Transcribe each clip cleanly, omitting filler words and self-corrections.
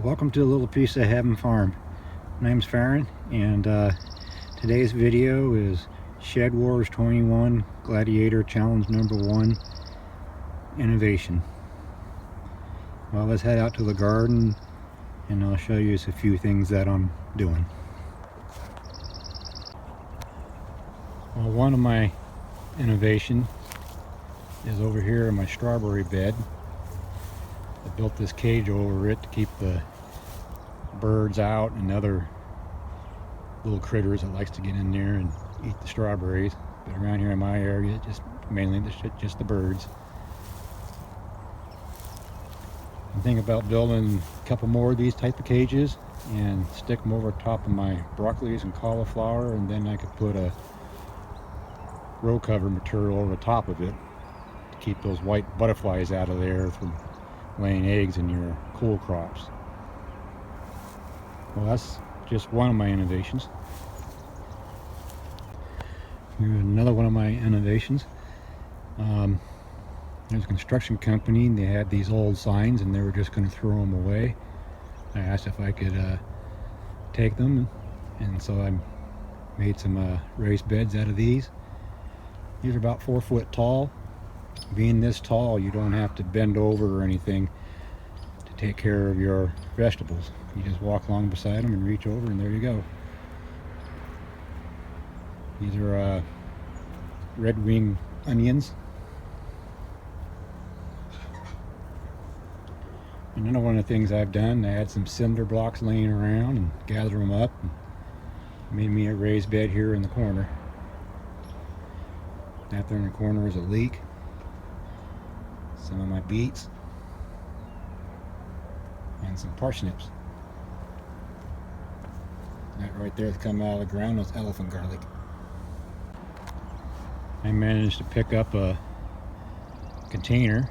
Welcome to a little piece of heaven farm. My name's Farron, and today's video is SHEDWARS21 Gladiator Challenge number 1 innovation. Well, let's head out to the garden and I'll show you a few things that I'm doing. Well, one of my innovations is over here in my strawberry bed. I built this cage over it to keep the birds out and other little critters that likes to get in there and eat the strawberries. But around here in my area, just mainly just the birds. I'm thinking about building a couple more of these type of cages and stick them over top of my broccolis and cauliflower, and then I could put a row cover material over the top of it to keep those white butterflies out of there from laying eggs in your cool crops. Well, that's just one of my innovations. Here's another one of my innovations. There's a construction company, and they had these old signs and they were just going to throw them away. I asked if I could take them, and so I made some raised beds out of these. These are about 4 foot tall. Being this tall, you don't have to bend over or anything to take care of your vegetables. You just walk along beside them and reach over, and there you go. These are red wing onions. Another one of the things I've done, I had some cinder blocks laying around and gathered them up and made me a raised bed here in the corner. Out there in the corner is a leek. Some of my beets and some parsnips. That right there that's come out of the ground was elephant garlic. I managed to pick up a container.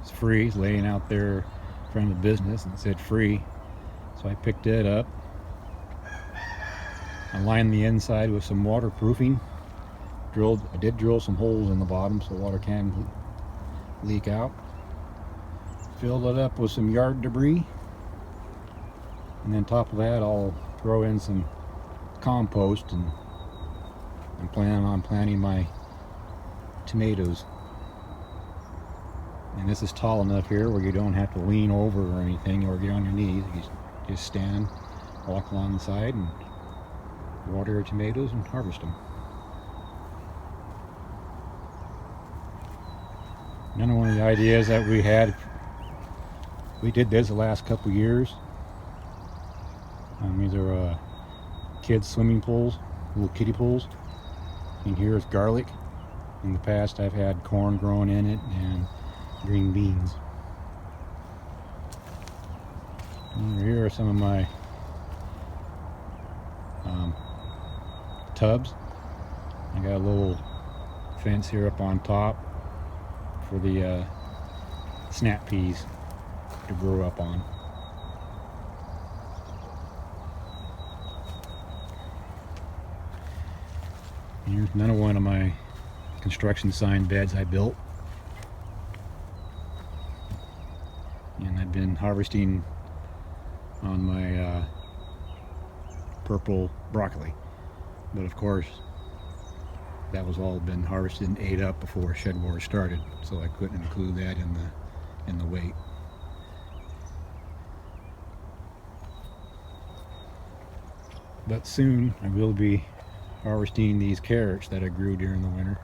It's free. It's laying out there in front of the business and it said free, so I picked it up. I lined the inside with some waterproofing. I did drill some holes in the bottom so water can leak out. Filled it up with some yard debris, and then top of that I'll throw in some compost, and I'm planning on planting my tomatoes. And this is tall enough here where you don't have to lean over or anything or get on your knees. You just stand, walk along the side, and water your tomatoes and harvest them. Another one of the ideas that we had, we did this the last couple years. These are kids' swimming pools, little kiddie pools. And here is garlic. In the past I've had corn growing in it and green beans. And here are some of my tubs. I got a little fence here up on top for the snap peas to grow up on. Here's another one of my construction sign beds I built, and I've been harvesting on my purple broccoli, but of course that was all been harvested and ate up before Shed Wars started, so I couldn't include that in the weight. But soon I will be harvesting these carrots that I grew during the winter.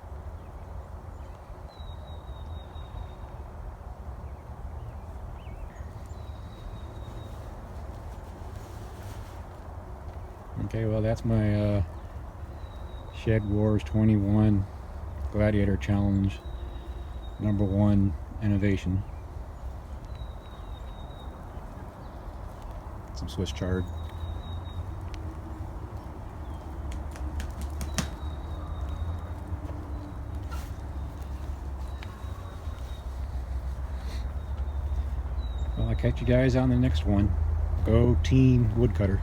Okay, well, that's my SHEDWARS21 Gladiator Challenge number 1 innovation. Some Swiss chard. Well, I'll catch you guys on the next one. Go Team Woodcutter.